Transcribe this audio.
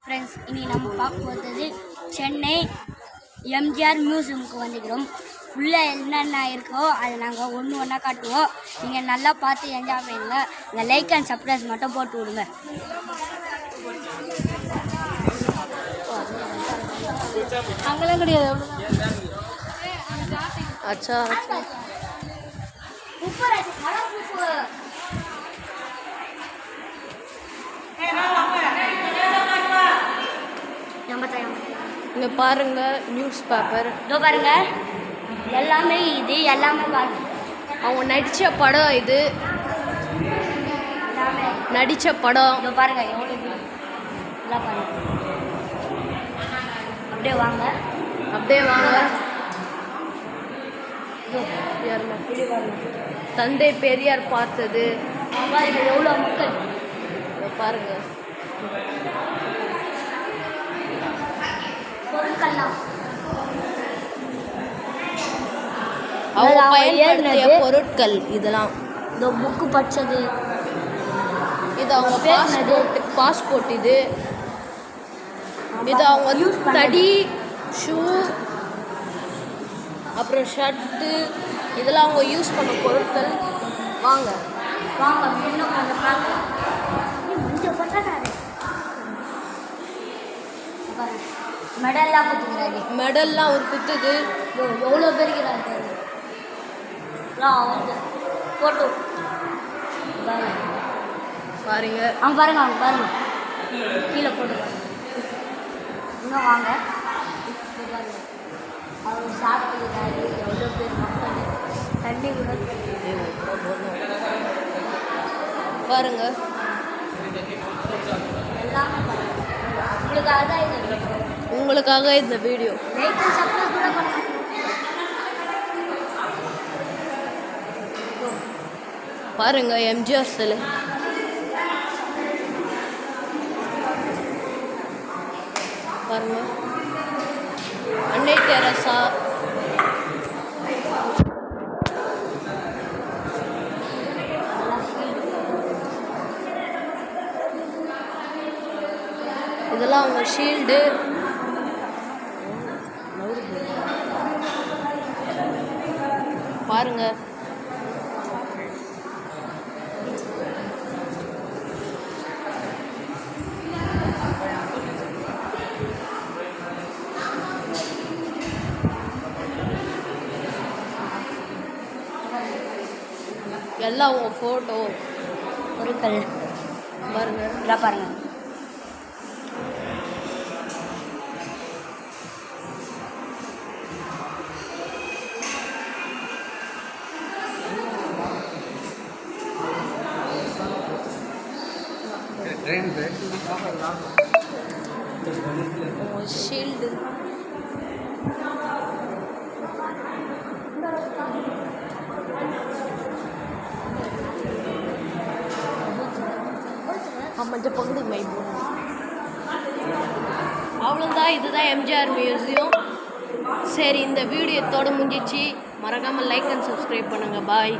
Friends, இனி நம்ம பார்க்க போகிறது சென்னை எம்ஜிஆர் மியூசியமுக்கு வந்துக்கிறோம். உள்ளே என்னென்ன இருக்கோ அதை நாங்கள் ஒன்று ஒன்றா காட்டுவோம். நீங்கள் நல்லா பார்த்து என்ஜாய் பண்ணுங்க. இந்த லைக் அண்ட் சப்ஸ்கிரைப் மட்டும் போட்டு விடுங்க. அங்கெல்லாம் கிடையாது. அச்சா இங்கே பாருங்க, நியூஸ் பேப்பர். இதோ பாருங்க, எல்லாமே இது எல்லாமே பாருங்க. அவங்க நடித்த படம் இது, நடித்த படம். இதோ பாருங்க, எவ்வளோ எல்லாம் பாருங்க. அப்படியே வாங்க, அப்படியே வாங்க. தந்தை பெரியார் பார்த்தது. பாருங்க எவ்வளோ மக்கள். பாருங்க பொருட்கள்லாம் அவங்க பயன்படுத்திய பொருட்கள். இதெல்லாம் இந்த புக்கு படித்தது, இது அவங்க பாஸ்போர்ட். இது அவங்க தடி, ஷூ, அப்புறம் ஷர்ட்டு, இதெல்லாம் அவங்க யூஸ் பண்ண பொருட்கள். வாங்க வாங்க இன்னும் கொஞ்சம் பார்க்க. மெடல்லாம் குத்துக்கிறாரு. மெடல்லாம் அவர் குத்துது. எவ்வளோ பேருக்கிறாரு வந்து ஃபோட்டோ பாருங்க. அவங்க பாருங்க, அவங்க பாருங்க கீழே போட்டு பாருங்க. இன்னும் வாங்க பாருங்க, அவர் சாப்பிட்டுக்கிறாரு. எவ்வளோ பேர் மக்கள், தண்ணி கூட பாருங்க. எல்லாமே பாருங்க. உங்களுக்காக இந்த வீடியோ. பாருங்க, எம்ஜிஆர் சிலை. பாருங்க, அன்னை தெரசா. இதெல்லாம் அவங்க ஷீல்டு. பாருங்க, எல்லாம் அவங்க ஃபோட்டோ பொருட்கள். பாருங்க, இதெல்லாம் பாருங்க. ஷீல்டு. மஞ்சள் பகுதி மைபூர். அவ்வளோதான். இதுதான் எம்ஜிஆர் மியூசியம். சரி, இந்த வீடியோ இதோட முடிஞ்சிச்சு. மறக்காமல் லைக் அண்ட் சப்ஸ்கிரைப் பண்ணுங்கள். பாய்.